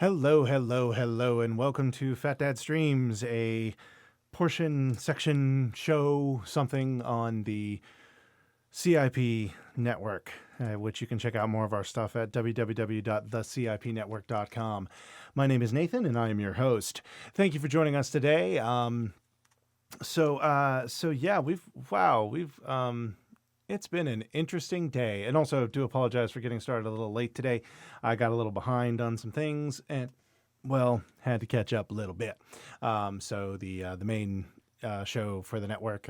Hello, hello, hello, and welcome to Fat Dad Streams, a section, show, something on the CIP network, which you can check out more of our stuff at www.thecipnetwork.com. My name is Nathan, and I am your host. Thank you for joining us today. It's been an interesting day, and also do apologize for getting started a little late today. I got a little behind on some things, and had to catch up a little bit. So the main show for the network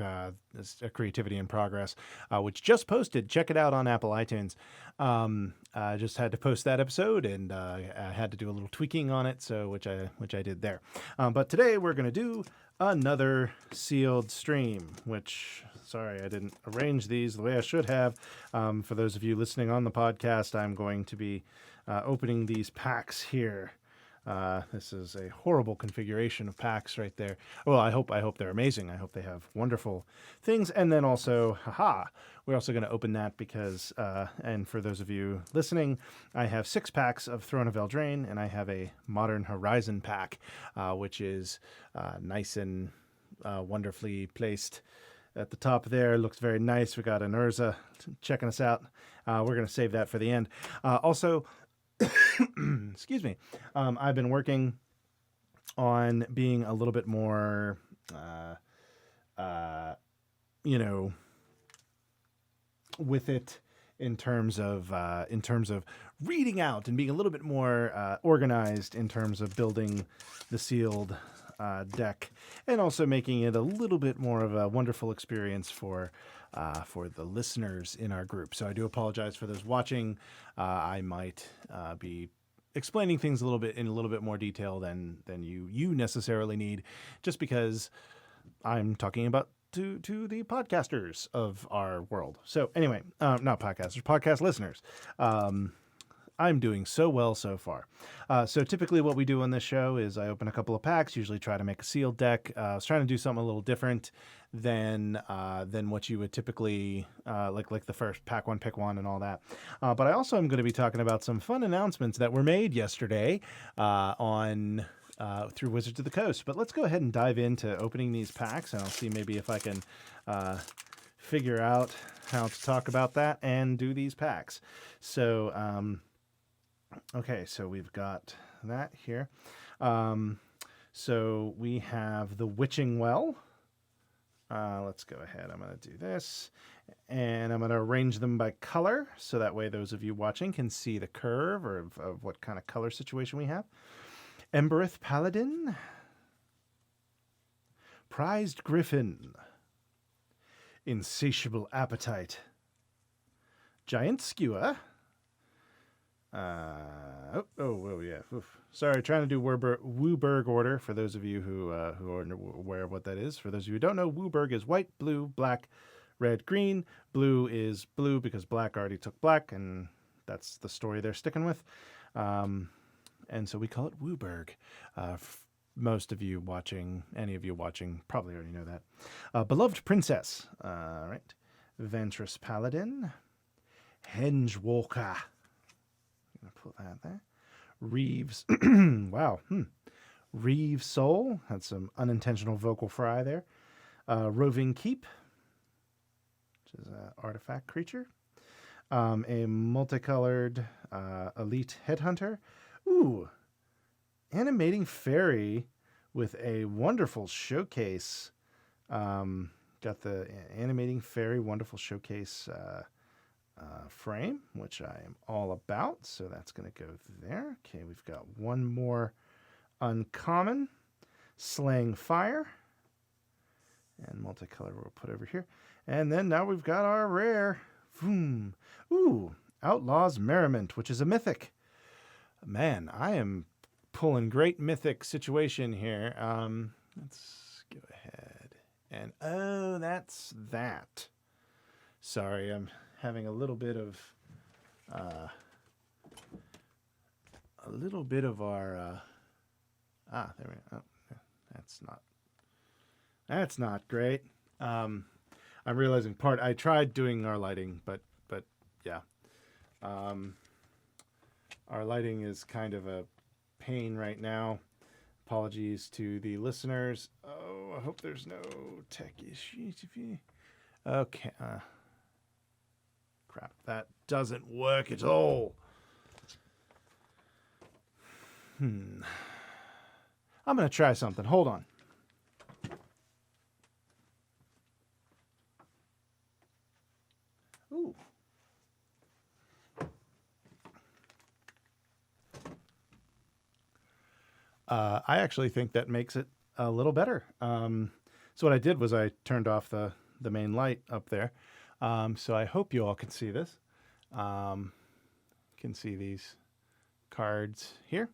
is Creativity in Progress, which just posted. Check it out on Apple iTunes. I just had to post that episode, and I had to do a little tweaking on it, so which I did there. But today we're going to do another sealed stream, which, sorry, I didn't arrange these the way I should have. For those of you listening on the podcast, I'm going to be opening these packs here. This is a horrible configuration of packs right there. Well, I hope they're amazing. I hope they have wonderful things. And then also, we're also going to open that because, and for those of you listening, I have 6 packs of Throne of Eldraine, and I have a Modern Horizon pack, which is nice and wonderfully placed at the top there. Looks very nice. We got an Urza checking us out. We're going to save that for the end. Also, excuse me. I've been working on being a little bit more, with it in terms of reading out and being a little bit more organized in terms of building the sealed deck, and also making it a little bit more of a wonderful experience for the listeners in our group. So I do apologize for those watching. I might be explaining things in a little bit more detail than you necessarily need, just because I'm talking about to the podcasters of our world. So anyway, not podcasters, podcast listeners. I'm doing so well so far. So typically what we do on this show is I open a couple of packs, usually try to make a sealed deck. I was trying to do something a little different than what you would typically, like the first pack one, pick one and all that. But I also am going to be talking about some fun announcements that were made yesterday through Wizards of the Coast. But let's go ahead and dive into opening these packs, and I'll see maybe if I can figure out how to talk about that and do these packs. So, okay, so we've got that here. So we have the Witching Well. Let's go ahead. I'm going to do this, and I'm going to arrange them by color, so that way those of you watching can see the curve or of what kind of color situation we have. Embereth Paladin. Prized Griffin. Insatiable Appetite. Giant Skewer. Yeah. Oof. Sorry, trying to do Wooburg order for those of you who are aware of what that is. For those of you who don't know, Wooburg is white, blue, black, red, green. Blue is blue because black already took black, and that's the story they're sticking with. And so we call it Wooburg. Most of you watching, any of you watching, probably already know that. Beloved Princess. All right. Ventress Paladin. Hengewalker. I'm going to put that there. Reeves. Wow. Reeve Soul. Had some unintentional vocal fry there. Roving Keep, which is an artifact creature. A multicolored elite headhunter. Ooh. Animating Fairy with a wonderful showcase. Got the Animating Fairy wonderful showcase frame, which I am all about. So that's going to go there. Okay, we've got one more uncommon. Slaying Fire. And multicolor we'll put over here. And then now we've got our rare. Boom. Ooh, Outlaw's Merriment, which is a mythic. Man, I am pulling great mythic situation here. Let's go ahead and that's that. Sorry, I'm having a little bit of our there we go. Oh, that's not great. I'm realizing I tried doing our lighting, but yeah. Our lighting is kind of a pain right now. Apologies to the listeners. Oh, I hope there's no tech issues. Okay. Crap, that doesn't work at all. I'm going to try something. Hold on. Ooh. I actually think that makes it a little better. So what I did was I turned off the main light up there. So I hope you all can see this. You can see these cards here.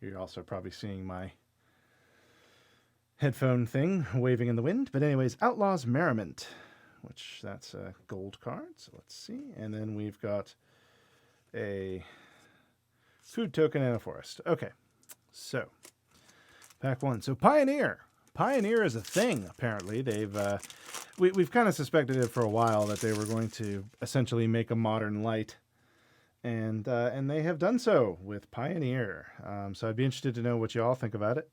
You're also probably seeing my headphone thing waving in the wind. But anyways, Outlaws Merriment, which that's a gold card. So let's see. And then we've got a food token and a forest. Okay, so pack one. So Pioneer. Pioneer is a thing, apparently. We've kind of suspected it for a while that they were going to essentially make a modern light. And they have done so with Pioneer. So I'd be interested to know what you all think about it.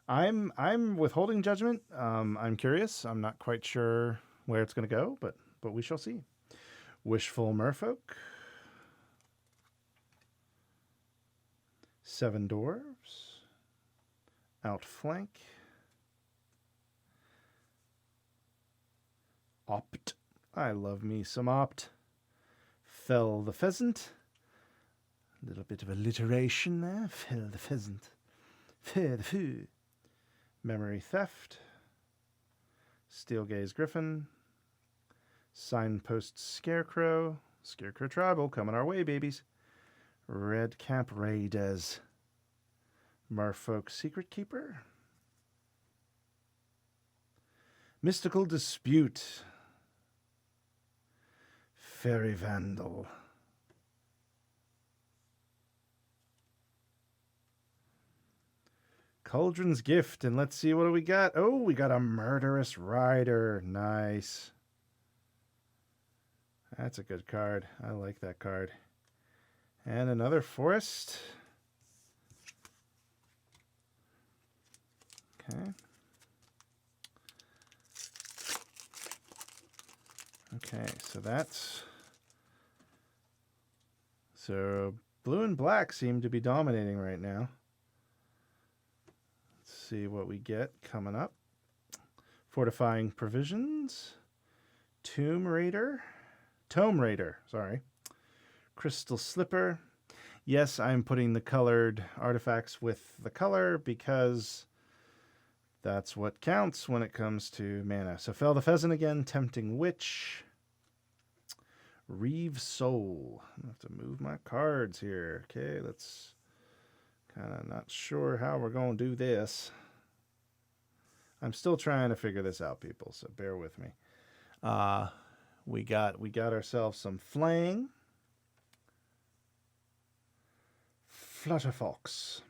I'm withholding judgment. I'm curious. I'm not quite sure where it's going to go, but we shall see. Wishful Merfolk. 7 Dwarves. Outflank. Opt. I love me some Opt. Fell the Pheasant. A little bit of alliteration there. Fell the Pheasant. Fell the Foo. Memory Theft. Steelgaze Griffin. Signpost Scarecrow. Scarecrow Tribal coming our way, babies. Red Cap Raiders. Merfolk Secret Keeper. Mystical Dispute. Fairy Vandal. Cauldron's Gift, and let's see what do we got. Oh, we got a Murderous Rider. Nice. That's a good card. I like that card. And another Forest. Okay. Okay, so blue and black seem to be dominating right now. Let's see what we get coming up. Fortifying Provisions. Tome Raider, sorry. Crystal Slipper. Yes, I'm putting the colored artifacts with the color because that's what counts when it comes to mana. So Fell the Pheasant again, Tempting Witch, Reeve Soul. I have to move my cards here. Okay, let's kind of not sure how we're going to do this. I'm still trying to figure this out, people, so bear with me. We got ourselves some Flang. Flutterfox.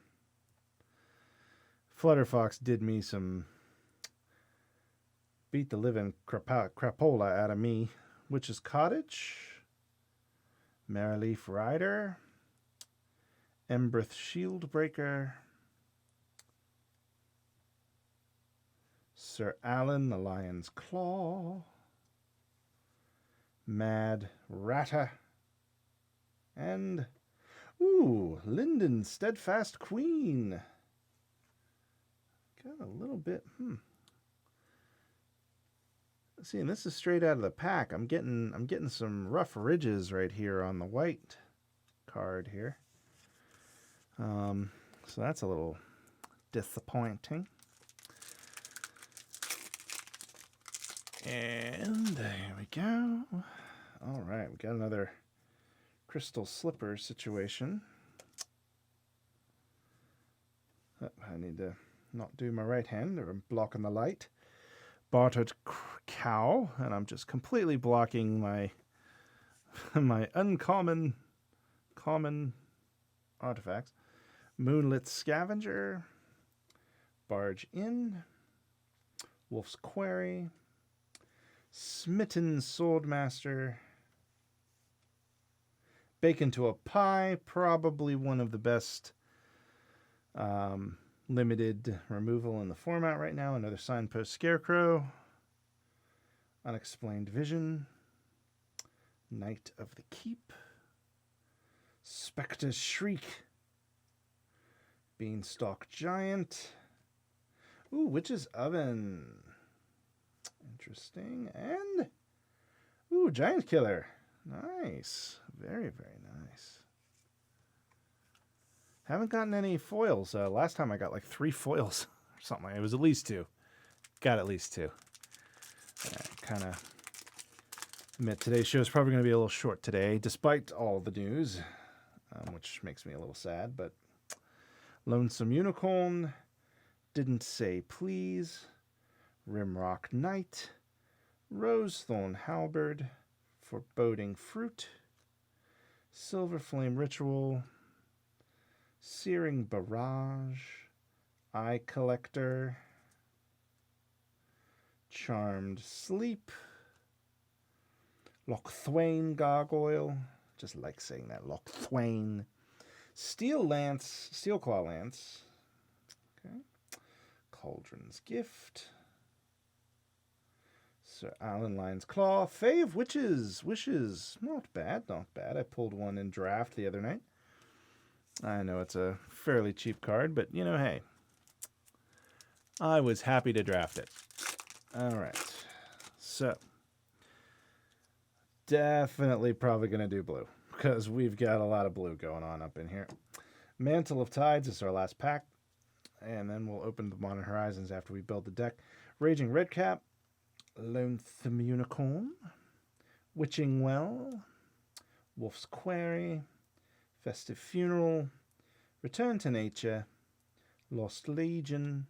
Flutterfox did me some beat the living crapola out of me. Witch's Cottage. Merryleaf Rider. Embrith Shieldbreaker. Sir Alan the Lion's Claw. Mad Ratta. And, ooh, Linden Steadfast Queen. Got a little bit, See, and this is straight out of the pack. I'm getting some rough ridges right here on the white card here. So that's a little disappointing. And there we go. All right, we got another Crystal Slipper situation. Oh, I need to not do my right hand, or I'm blocking the light. Bartered Cow, and I'm just completely blocking my my uncommon common artifacts. Moonlit Scavenger, Barge Inn, Wolf's Quarry, Smitten Swordmaster, Bacon to a Pie, probably one of the best Limited removal in the format right now. Another Signpost Scarecrow. Unexplained Vision. Knight of the Keep. Spectre Shriek. Beanstalk Giant. Ooh, Witch's Oven. Interesting. And, ooh, Giant Killer. Nice. Very, very nice. Haven't gotten any foils. Last time I got like 3 foils or something. It was at least 2. Got at least 2. Kind of admit today's show is probably going to be a little short today, despite all the news, which makes me a little sad. But Lonesome Unicorn, Didn't Say Please, Rimrock Knight, Rosethorn Halberd, Foreboding Fruit, Silver Flame Ritual, Searing Barrage, Eye Collector, Charmed Sleep, Lochthwain Gargoyle, just like saying that, Lochthwain, Steel Claw Lance, okay, Cauldron's Gift, Sir Alan Lyon's Claw, Fave Wishes, not bad. I pulled one in draft the other night. I know it's a fairly cheap card, but you know, hey, I was happy to draft it. All right, so definitely probably going to do blue because we've got a lot of blue going on up in here. Mantle of Tides is our last pack, and then we'll open the Modern Horizons after we build the deck. Raging Redcap, Lonesome Unicorn, Witching Well, Wolf's Quarry, Festive Funeral, Return to Nature, Lost Legion,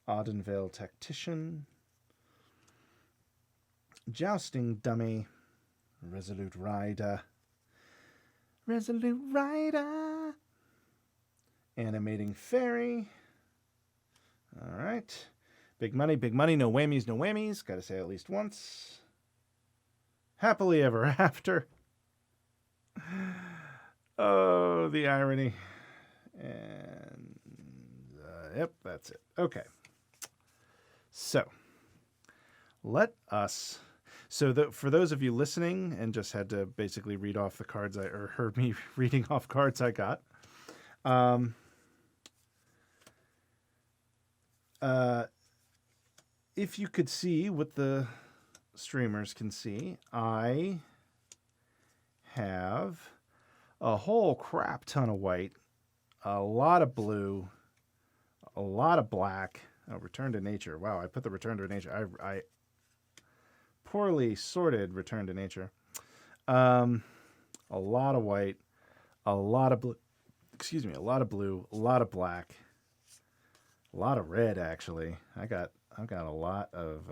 Ardenvale Tactician, Jousting Dummy, Resolute Rider, Animating Fairy. All right. Big money, no whammies. Got to say it at least once. Happily Ever After. Oh, the irony. And, yep, that's it. Okay. So, for those of you listening and just had to basically read off the cards or heard me reading off cards I got, if you could see what the streamers can see, I have a whole crap ton of white, a lot of blue, a lot of black. Oh, Return to Nature. Wow, I put the Return to Nature. I poorly sorted Return to Nature. A lot of white, a lot of blue. Excuse me, a lot of blue, a lot of black, a lot of red. Actually, I've got a lot of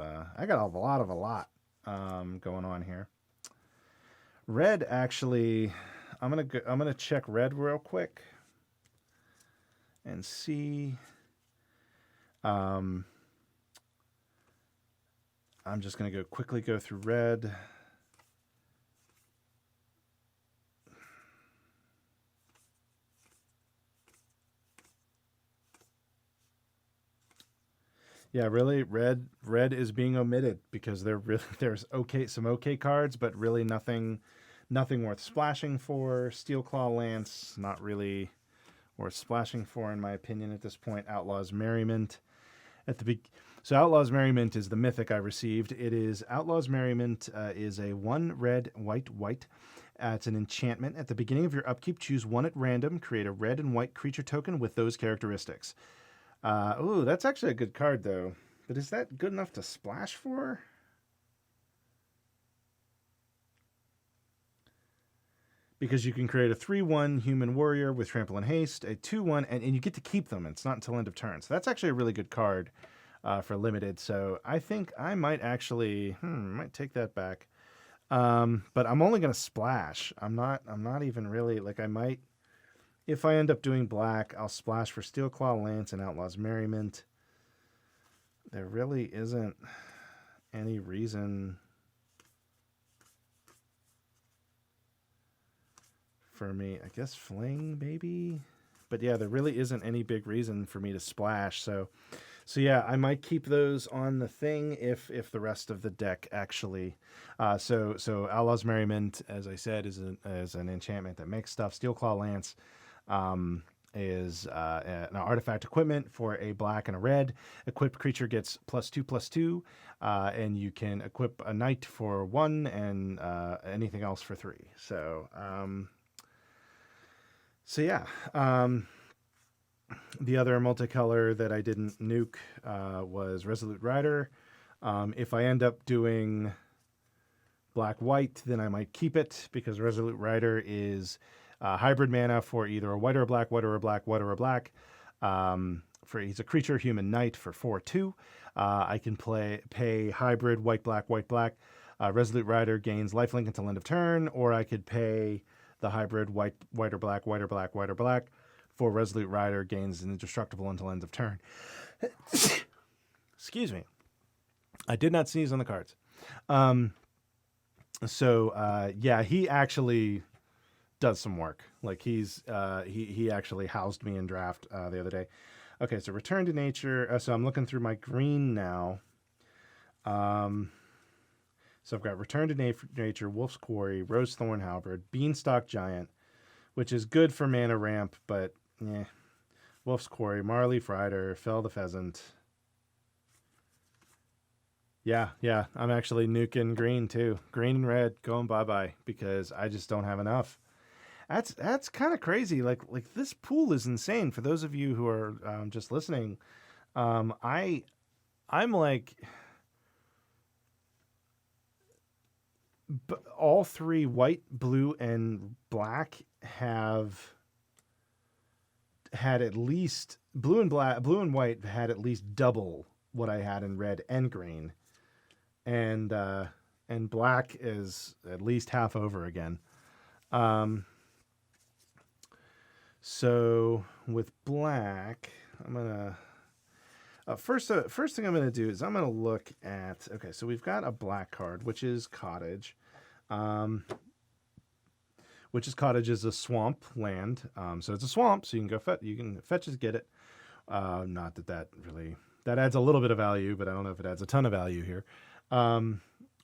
going on here. Red, actually, I'm gonna check red real quick and see. I'm just gonna quickly go through red. Yeah, really, red is being omitted because there's some okay cards, but really nothing worth splashing for. Steel Claw Lance, not really worth splashing for in my opinion at this point. Outlaw's Merriment so Outlaw's Merriment is the mythic I received. It is Outlaw's Merriment is a 1 red white. It's an enchantment. At the beginning of your upkeep, choose one at random. Create a red and white creature token with those characteristics. Ooh, that's actually a good card, though. But is that good enough to splash for? Because you can create a 3/1 human warrior with trample and haste, a 2/1, and you get to keep them. It's not until end of turn. So that's actually a really good card for limited. So I think I might actually might take that back. But I'm only going to splash. I'm not even really, like, I might. If I end up doing black, I'll splash for Steel Claw Lance and Outlaw's Merriment. There really isn't any reason for me. I guess Fling, maybe? but yeah, there really isn't any big reason for me to splash. So yeah, I might keep those on the thing if the rest of the deck actually. So Outlaw's Merriment, as I said, is an enchantment that makes stuff. Steelclaw Lance is an artifact equipment for a black and a red. Equipped creature gets +2/+2, and you can equip a knight for 1 and anything else for 3. So yeah. The other multicolor that I didn't nuke was Resolute Rider. If I end up doing black-white, then I might keep it, because Resolute Rider is hybrid mana for either a white or a black, white or a black, white or a black. He's a creature, human knight for 4/2. I can pay hybrid white, black. Resolute Rider gains lifelink until end of turn, or I could pay the hybrid white or black, white or black, white or black. For Resolute Rider gains indestructible until end of turn. Excuse me. I did not sneeze on the cards. Yeah, he actually does some work. Like he actually housed me in draft the other day. Okay, so Return to Nature. So I'm looking through my green now. So I've got Return to Nature, Wolf's Quarry, Rose Thorn Halberd, Beanstalk Giant, which is good for mana ramp, but yeah. Wolf's Quarry, Marleaf Rider, Fell the Pheasant. Yeah, I'm actually nuking green too. Green and red going bye-bye because I just don't have enough. That's kind of crazy. Like this pool is insane. For those of you who are just listening, I'm like, all 3 white, blue, and black have had at least blue and white had at least double what I had in red and green, and black is at least half over again. So with black, I'm gonna first thing I'm gonna do is I'm gonna look at, okay, so we've got a black card, which is Cottage. Cottage is a swamp land. So it's a swamp, so you can fetch it, get it. Not that really, that adds a little bit of value, but I don't know if it adds a ton of value here.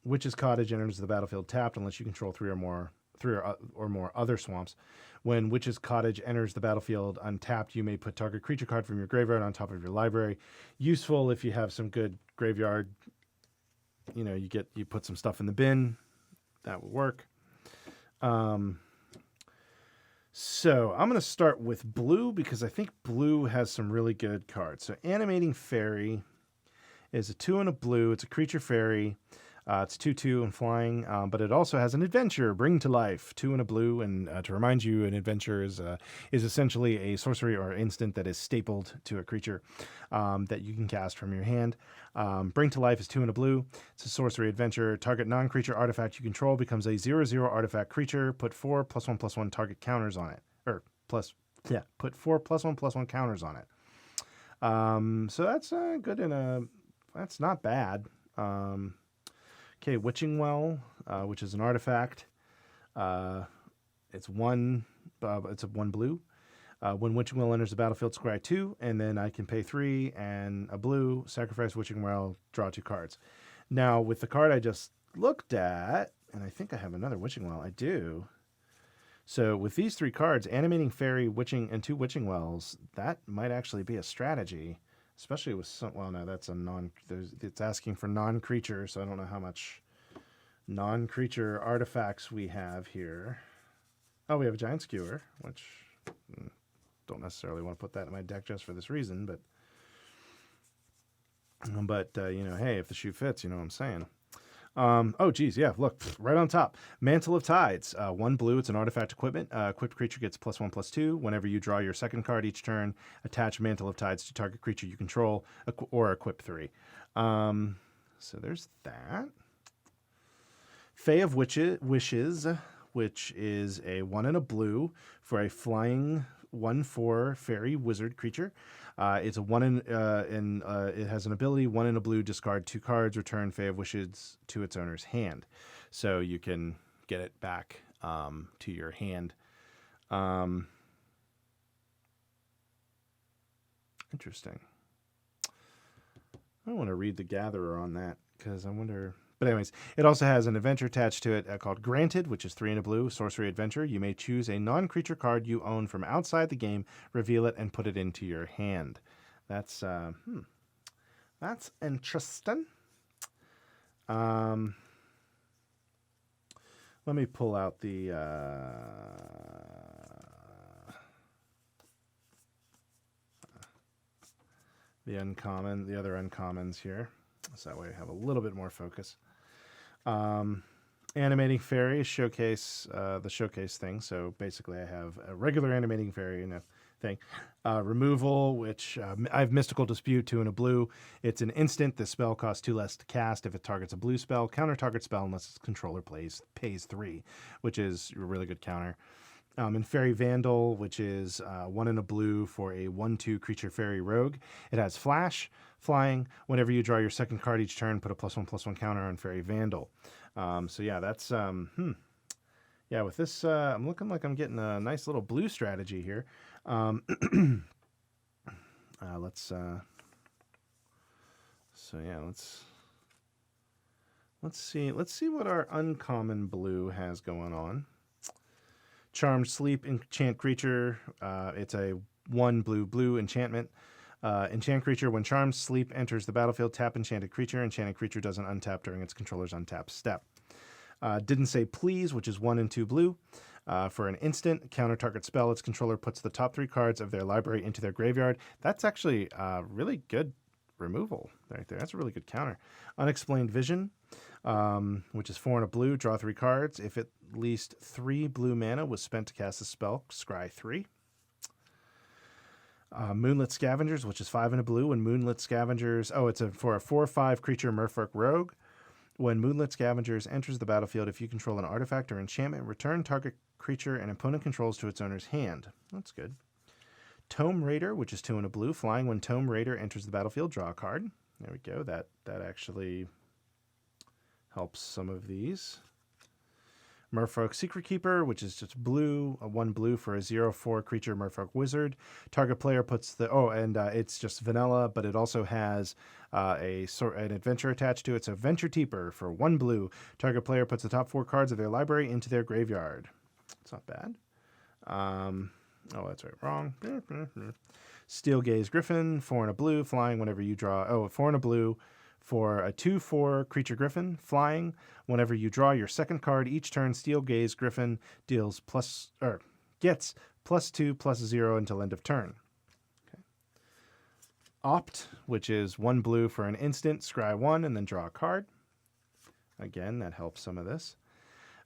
Witch's Cottage enters the battlefield tapped unless you control three or more other swamps. When Witch's Cottage enters the battlefield untapped, you may put target creature card from your graveyard on top of your library. Useful if you have some good graveyard. You put some stuff in the bin. That would work. So I'm going to start with blue because I think blue has some really good cards. So Animating Fairy is a 2 and a blue. It's a creature fairy. It's 2/2 and flying, but it also has an adventure, Bring to Life, 2 and a blue. And to remind you, an adventure is essentially a sorcery or instant that is stapled to a creature that you can cast from your hand. Bring to Life is 2 and a blue. It's a sorcery adventure. Target non-creature artifact you control becomes a 0/0 artifact creature. Put 4 +1/+1 target counters on it. Put 4 +1/+1 counters on it. So that's good that's not bad. Okay, Witching Well, which is an artifact. It's 1 blue. When Witching Well enters the battlefield, scry 2, and then I can pay 3 and a blue, sacrifice Witching Well, draw 2 cards. Now, with the card I just looked at, and I think I have another Witching Well. I do. So with these 3 cards, Animating Fairy, Witching, and 2 Witching Wells, that might actually be a strategy. Especially with some, well, no, that's it's asking for non-creature, so I don't know how much non-creature artifacts we have here. Oh, we have a Giant Skewer, which don't necessarily want to put that in my deck just for this reason, but hey, if the shoe fits, you know what I'm saying. Oh, geez, yeah, look, right on top. Mantle of Tides, 1 blue, it's an artifact equipment. Equipped creature gets +1/+2. Whenever you draw your second card each turn, attach Mantle of Tides to target creature you control, or equip 3. So there's that. Fae of Wishes, which is a 1 and a blue for a flying 1/4 fairy wizard creature. It's a 1 it has an ability, 1 in a blue, discard 2 cards, return Fae of Wishes to its owner's hand. So you can get it back to your hand. Interesting. I want to read the Gatherer on that because I wonder. But anyways, it also has an adventure attached to it called Granted, which is 3 and a blue, sorcery adventure. You may choose a non-creature card you own from outside the game, reveal it, and put it into your hand. That's interesting. Let me pull out the uncommon, the other uncommons here, so that way I have a little bit more focus. Animating fairy showcase, the showcase thing. So basically, I have a regular animating fairy and a thing. Removal, which I have Mystical Dispute, 2 and a blue. It's an instant. The spell costs 2 less to cast if it targets a blue spell. Counter target spell unless its controller pays 3, which is a really good counter. And Fairy Vandal, which is 1 and a blue for a 1/2 creature fairy rogue. It has flash, flying. Whenever you draw your second card each turn, put a +1/+1 counter on Fairy Vandal. So yeah, that's yeah. With this, I'm looking like I'm getting a nice little blue strategy here. Let's so yeah, let's see what our uncommon blue has going on. Charmed Sleep, enchant creature. It's a 1 blue enchantment. Enchant creature. When Charmed Sleep enters the battlefield, tap enchanted creature. Enchanted creature doesn't untap during its controller's untap step. Didn't Say Please, which is 1 and 2 blue. For an instant, counter target spell, its controller puts the top 3 cards of their library into their graveyard. That's actually really good removal right there. That's a really good counter. Unexplained Vision, which is 4 and a blue. Draw 3 cards. If at least 3 blue mana was spent to cast a spell, scry 3. Moonlit Scavengers, which is 5 and a blue. When Moonlit Scavengers, it's for a 4/5 creature Merfolk Rogue. When Moonlit Scavengers enters the battlefield, if you control an artifact or enchantment, return target creature and opponent controls to its owner's hand. That's good. Tome Raider, which is 2 and a blue. Flying. When Tome Raider enters the battlefield, draw a card. There we go. That actually helps some of these. Merfolk Secret Keeper, which is just blue, a 1 blue for a 0/4 creature Merfolk Wizard. Target player puts the it's just vanilla, but it also has an adventure attached to it. So Venture Keeper for 1 blue. Target player puts the top 4 cards of their library into their graveyard. It's not bad. That's right, wrong. Steel Gaze Griffin, 4 and a blue, flying. Whenever you draw 4 and a blue. For a 2/4 creature Griffin, flying. Whenever you draw your second card each turn, Steel Gaze Griffin gets +2/+0 until end of turn. Okay. Opt, which is 1 blue for an instant, scry 1 and then draw a card. Again, that helps some of this.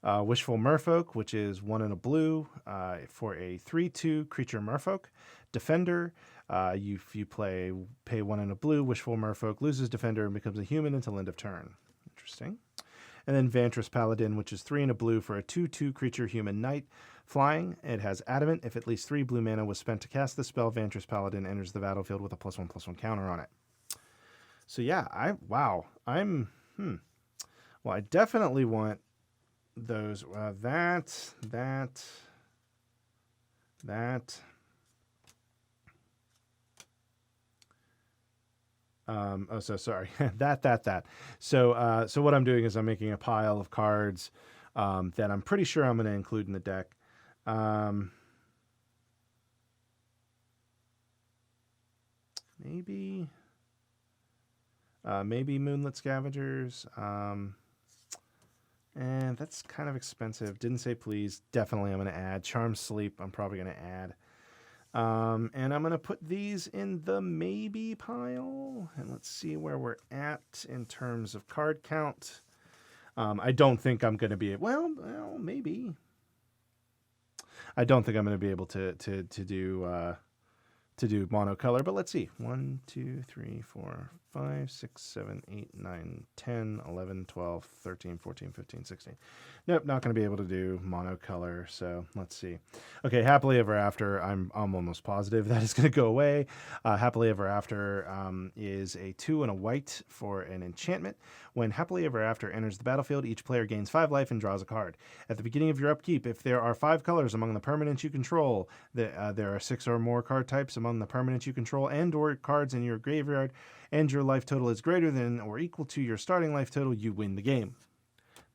Wishful Merfolk, which is 1 and a blue for a 3/2 creature Merfolk. Defender, if you pay 1 and a blue, Wishful Merfolk loses Defender and becomes a human until end of turn. Interesting. And then Vantress Paladin, which is 3 and a blue for a 2/2 creature human knight. Flying, it has Adamant. If at least 3 blue mana was spent to cast the spell, Vantress Paladin enters the battlefield with a +1/+1 counter on it. So yeah, Well, I definitely want those. Sorry. that. So what I'm doing is I'm making a pile of cards that I'm pretty sure I'm going to include in the deck. Maybe Moonlit Scavengers. And that's kind of expensive. Didn't Say Please. Definitely I'm going to add. Charmed Sleep, I'm probably going to add. And I'm going to put these in the maybe pile. And let's see where we're at in terms of card count. I don't think I'm going to be... Well, maybe. I don't think I'm going to be able to do monocolor, but let's see. 1, 2, 3, 4, 5, 6, 7, 8, 9, 10, 11, 12, 13, 14, 15, 16. Nope, not going to be able to do monocolor, so let's see. Okay, Happily Ever After, I'm almost positive that is going to go away. Happily Ever After is a 2 and a white for an enchantment. When Happily Ever After enters the battlefield, each player gains 5 life and draws a card. At the beginning of your upkeep, if there are 5 colors among the permanents you control, there are 6 or more card types among the permanents you control and or cards in your graveyard, and your life total is greater than or equal to your starting life total, you win the game.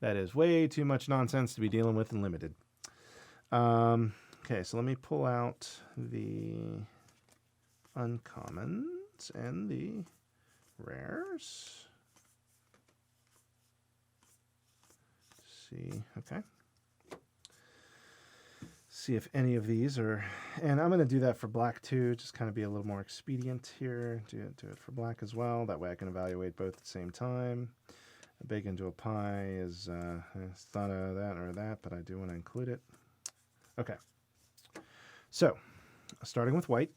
That is way too much nonsense to be dealing with in Limited. Okay, so let me pull out the uncommons and the rares. See, okay. See if any of these are, and I'm going to do that for black too, just kind of be a little more expedient here. Do it for black as well. That way I can evaluate both at the same time. A bake into a pie is thought of that or that, but I do want to include it. Okay. So, starting with white.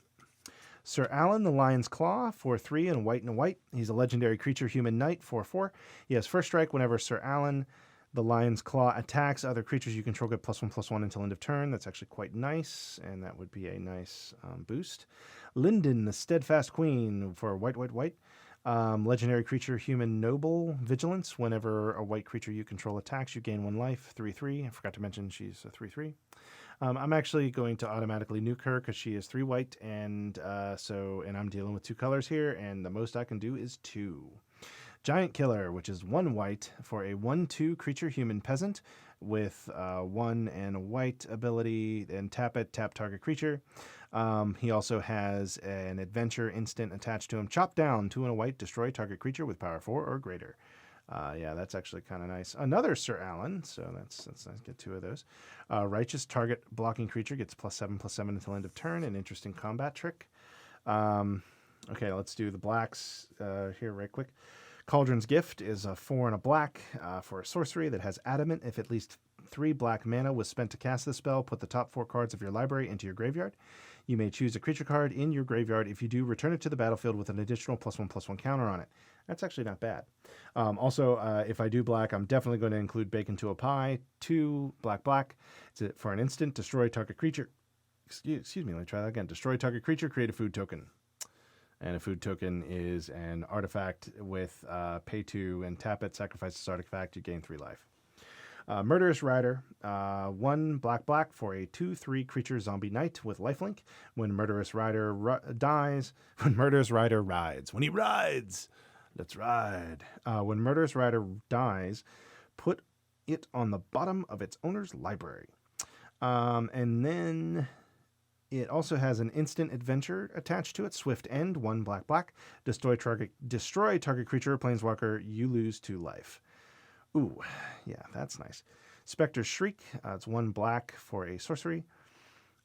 Sir Alan the Lion's Claw, 4/3 and a white. He's a legendary creature, human knight, 4/4. He has first strike whenever Sir Alan the Lion's Claw attacks. Other creatures you control get +1/+1 until end of turn. That's actually quite nice, and that would be a nice boost. Linden the Steadfast Queen, for white. Legendary creature, human noble, vigilance. Whenever a white creature you control attacks, you gain 1 life, 3/3. I forgot to mention she's a 3/3. I'm actually going to automatically nuke her because she is 3 white, and I'm dealing with 2 colors here, and the most I can do is 2. Giant Killer, which is 1 white for a 1/2 creature, human peasant, with 1 and a white ability, and tap target creature. He also has an adventure instant attached to him. Chop down, 2 and a white, destroy target creature with power 4 or greater. Yeah, that's actually kind of nice. Another Sir Alan, so that's nice. Get 2 of those. Righteous, target blocking creature gets +7/+7 until end of turn. An interesting combat trick. Okay, let's do the blacks here right quick. Cauldron's Gift is a 4 and a black for a sorcery that has adamant. If at least 3 black mana was spent to cast this spell, put the top 4 cards of your library into your graveyard. You may choose a creature card in your graveyard. If you do, return it to the battlefield with an additional +1/+1 counter on it. That's actually not bad. Also, if I do black, I'm definitely going to include Bake into a Pie. 2 black. It's for an instant, destroy target creature. Excuse me, let me try that again. Destroy target creature, create a food token. And a food token is an artifact with pay 2 and tap it, sacrifice this artifact, you gain 3 life. Murderous Rider, 1 black for a 2/3 creature zombie knight with lifelink. When Murderous Rider dies, when Murderous Rider rides. When he rides, let's ride. When Murderous Rider dies, put it on the bottom of its owner's library. And then it also has an instant adventure attached to it. Swift End, 1 black. Destroy target creature or planeswalker, you lose 2 life. Ooh, yeah, that's nice. Spectre's Shriek, it's 1 black for a sorcery.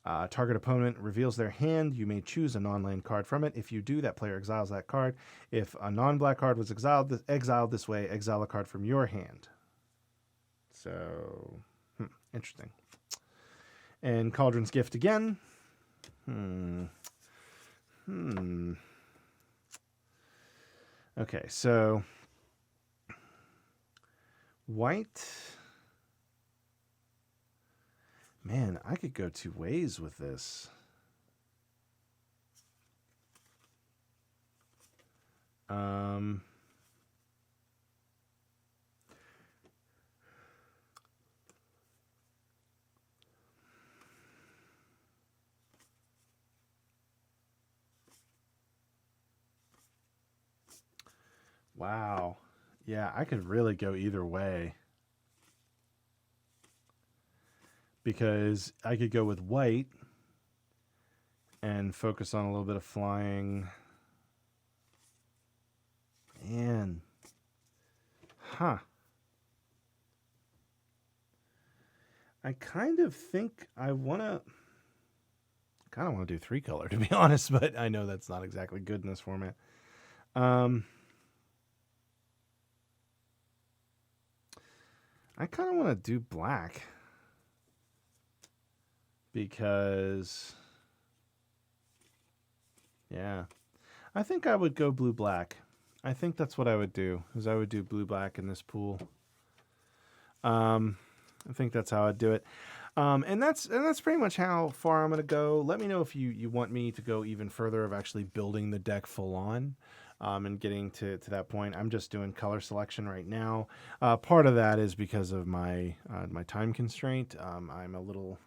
Target opponent reveals their hand. You may choose a non-land card from it. If you do, that player exiles that card. If a non-black card was exiled this way, exile a card from your hand. So, interesting. And Cauldron's Gift again. Okay, so white. Man, I could go 2 ways with this. Wow. Yeah, I could really go either way. Because I could go with white and focus on a little bit of flying. Man. Huh. I kind of think I want to... kind of want to do 3 color, to be honest, but I know that's not exactly good in this format. I kind of want to do black because, yeah, I think I would go blue-black I think that's what I would do, is I would do blue-black in this pool. I think that's how I'd do it. And that's pretty much how far I'm going to go. Let me know if you want me to go even further of actually building the deck full on. And getting to that point. I'm just doing color selection right now. Part of that is because of my time constraint. I'm a little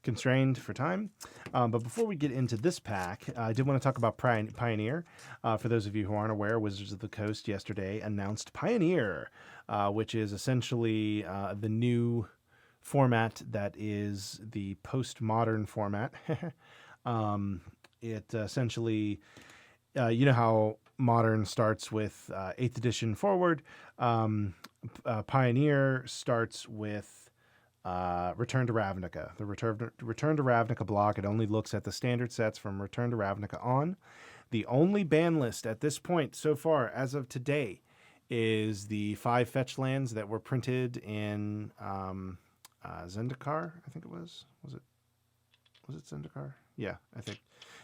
constrained for time. But before we get into this pack, I did want to talk about Pioneer. For those of you who aren't aware, Wizards of the Coast yesterday announced Pioneer, which is essentially the new format that is the postmodern format. It essentially... you know how modern starts with 8th edition forward. Pioneer starts with Return to Ravnica. The Return to Ravnica block, it only looks at the standard sets from Return to Ravnica on. The only ban list at this point so far, as of today, is the 5 fetch lands that were printed in Zendikar, I think it was. Was it Zendikar? Yeah, I think.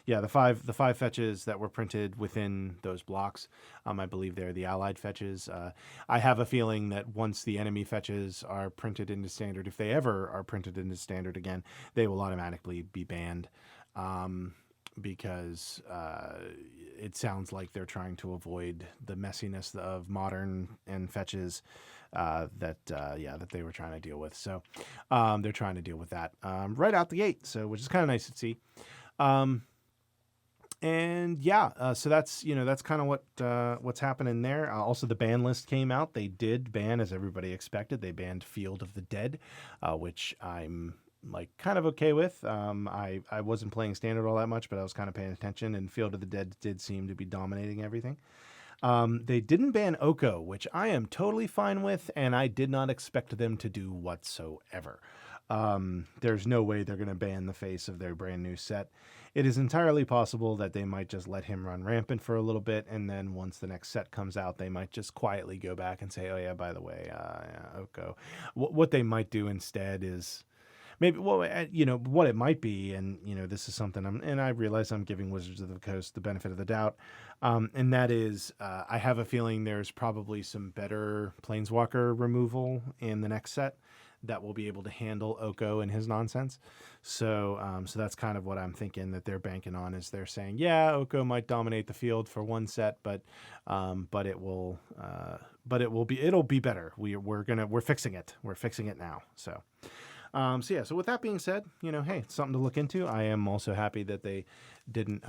Yeah, the five fetches that were printed within those blocks. I believe they're the allied fetches. I have a feeling that once the enemy fetches are printed into standard, if they ever are printed into standard again, they will automatically be banned. Because it sounds like they're trying to avoid the messiness of modern and fetches that they were trying to deal with. So they're trying to deal with that right out the gate. So which is kind of nice to see. So that's kind of what's happening there. Also, the ban list came out. They did ban, as everybody expected. They banned Field of the Dead, which I'm kind of okay with. I wasn't playing standard all that much, but I was kind of paying attention, and Field of the Dead did seem to be dominating everything. They didn't ban Oko, which I am totally fine with, and I did not expect them to do whatsoever. There's no way they're going to ban the face of their brand new set. It is entirely possible that they might just let him run rampant for a little bit, and then once the next set comes out, they might just quietly go back and say, oh yeah, by the way, Oko. What they might do instead is maybe, what it might be, and this is something and I realize I'm giving Wizards of the Coast the benefit of the doubt, and that is I have a feeling there's probably some better Planeswalker removal in the next set that will be able to handle Oko and his nonsense. So that's kind of what I'm thinking that they're banking on, is they're saying, yeah, Oko might dominate the field for one set, but it'll be better. We're fixing it. We're fixing it now. So with that being said, hey, it's something to look into. I am also happy that they didn't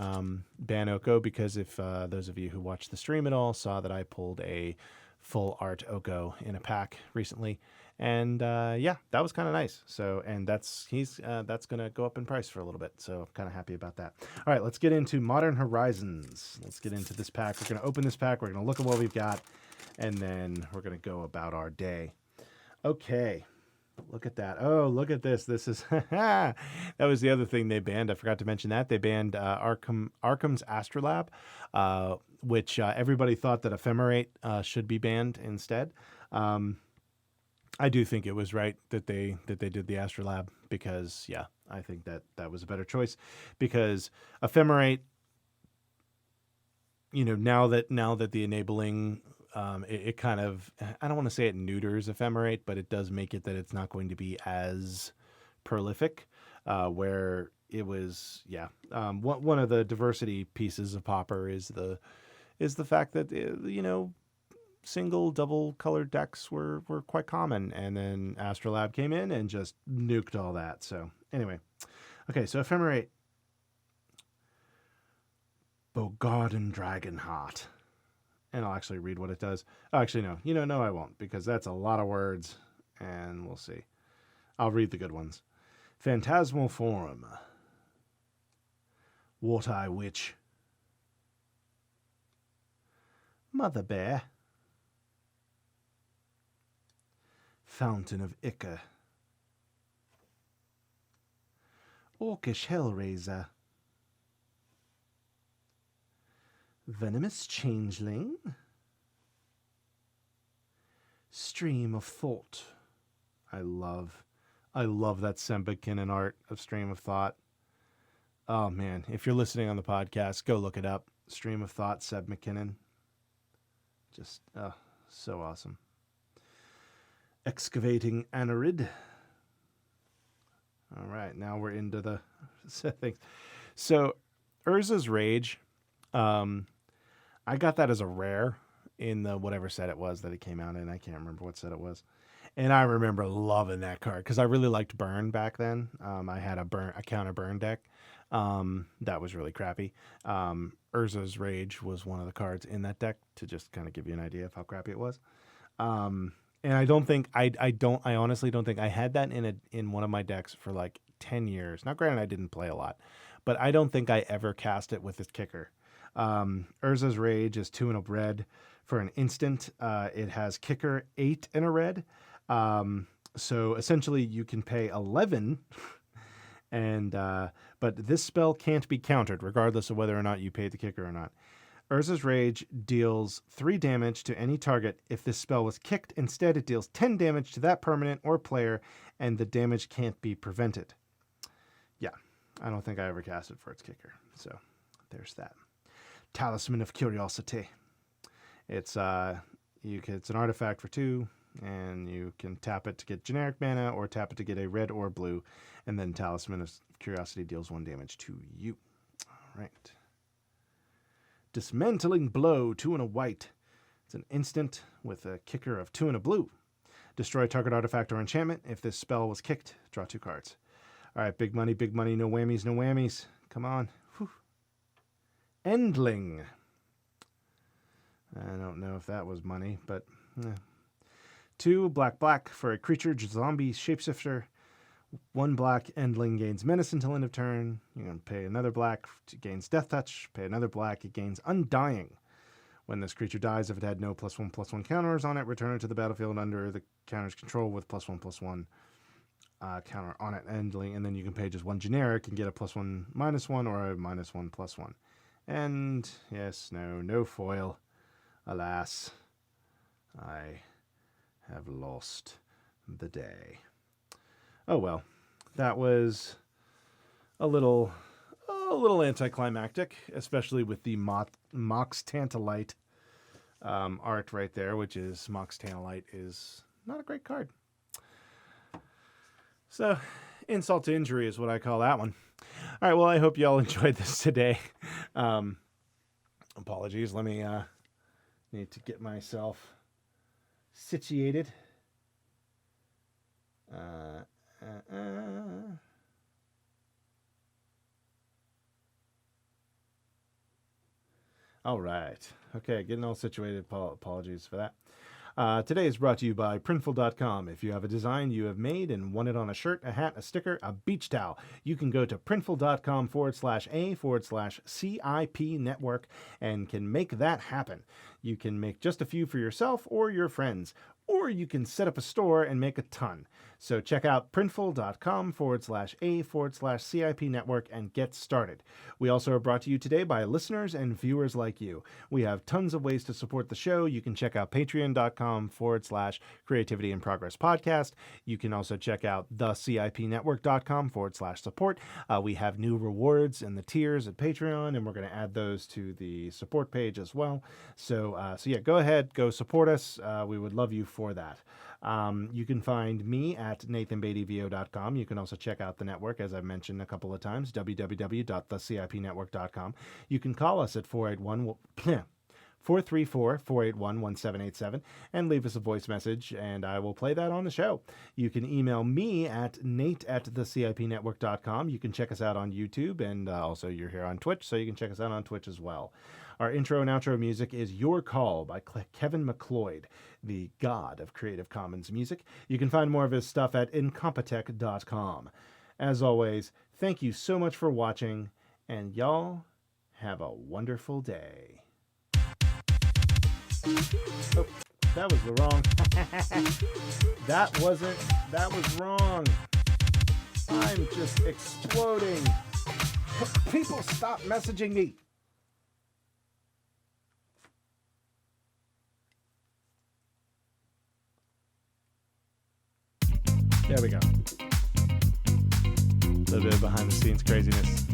ban Oko, because if those of you who watched the stream at all saw that I pulled a full art Oko in a pack recently. And that was kind of nice. So, and that's going to go up in price for a little bit. So I'm kind of happy about that. All right, let's get into Modern Horizons. Let's get into this pack. We're going to open this pack. We're going to look at what we've got, and then we're going to go about our day. Okay. Look at that. Oh, look at this. This is that was the other thing they banned. I forgot to mention that. They banned Arkham's Astrolabe, which everybody thought that Ephemerate should be banned instead. I do think it was right that they did the Astrolabe, because I think that was a better choice, because Ephemerate, now that the enabling it kind of, I don't want to say it neuters Ephemerate, but it does make it that it's not going to be as prolific, where it was, one of the diversity pieces of Pauper is the fact that, single, double colored decks were quite common, and then Astrolabe came in and just nuked all that. So anyway, okay, so Ephemerate, Bogarden Dragonheart. And I'll actually read what it does. Oh, actually, no. No, I won't, because that's a lot of words, and we'll see. I'll read the good ones. Phantasmal Forum. Water-Eye Witch. Mother Bear. Fountain of Ichor. Orcish Hellraiser. Venomous Changeling. Stream of Thought. I love that Semba art of Stream of Thought. Oh man, if you're listening on the podcast, go look it up. Stream of Thought, Seb McKinnon. Just, so awesome. Excavating Anarid. All right, now we're into the things. So, Urza's Rage, I got that as a rare in the whatever set it was that it came out in. I can't remember what set it was. And I remember loving that card because I really liked Burn back then. I had a counter Burn deck. That was really crappy. Urza's Rage was one of the cards in that deck to just kind of give you an idea of how crappy it was. And I don't think I honestly don't think I had that in one of my decks for like 10 years. Now, granted, I didn't play a lot, but I don't think I ever cast it with its kicker. Urza's Rage is 2 and a red for an instant. It has kicker 8 and a red. So essentially you can pay 11 and, but this spell can't be countered regardless of whether or not you paid the kicker or not. Urza's Rage deals 3 damage to any target. If this spell was kicked, instead it deals 10 damage to that permanent or player, and the damage can't be prevented. Yeah, I don't think I ever cast it for its kicker. So there's that. Talisman of Curiosity. It's it's an artifact for 2, and you can tap it to get generic mana or tap it to get a red or blue, and then Talisman of Curiosity deals 1 damage to you. All right. Dismantling Blow, 2 and a white. It's an instant with a kicker of 2 and a blue. Destroy target artifact or enchantment. If this spell was kicked, draw 2 cards. All right, big money, no whammies, no whammies. Come on. Whew. Endling. I don't know if that was money, but 2 black for a creature zombie shapeshifter. 1 black, Endling gains menace until end of turn. You're going to pay another black, it gains death touch. Pay another black, it gains undying. When this creature dies, if it had no +1/+1 counters on it, return it to the battlefield under the counter's control with +1/+1 counter on it. Endling, and then you can pay just 1 generic and get a +1/-1 or a -1/+1. And yes, no foil. Alas, I have lost the day. Oh well, that was a little anticlimactic, especially with the Mox Tantalite art right there, which is Mox Tantalite is not a great card. So, insult to injury is what I call that one. All right, well, I hope you all enjoyed this today. Apologies, let me need to get myself situated. All right. Okay, getting all situated. Apologies for that. Today is brought to you by Printful.com. If you have a design you have made and want it on a shirt, a hat, a sticker, a beach towel, you can go to Printful.com/a/CIP network and can make that happen. You can make just a few for yourself or your friends, or you can set up a store and make a ton. So check out Printful.com/a/CIP network and get started. We also are brought to you today by listeners and viewers like you. We have tons of ways to support the show. You can check out Patreon.com/Creativity in Progress Podcast. You can also check out thecipnetwork.com/support. We have new rewards in the tiers at Patreon, and we're going to add those to the support page as well. So yeah, go ahead, go support us. We would love you for that. You can find me at nathanbeattyvo.com. You can also check out the network, as I've mentioned a couple of times, www.thecipnetwork.com. You can call us at 434-481-1787 and leave us a voice message, and I will play that on the show. You can email me at nate@thecipnetwork.com. You can check us out on YouTube, and also you're here on Twitch, so you can check us out on Twitch as well. Our intro and outro music is Your Call by Kevin MacLeod, the god of Creative Commons music. You can find more of his stuff at incompetech.com. As always, thank you so much for watching, and y'all have a wonderful day. Oh, that was the wrong. That was wrong. I'm just exploding. People, stop messaging me. There we go. A little bit of behind the scenes craziness.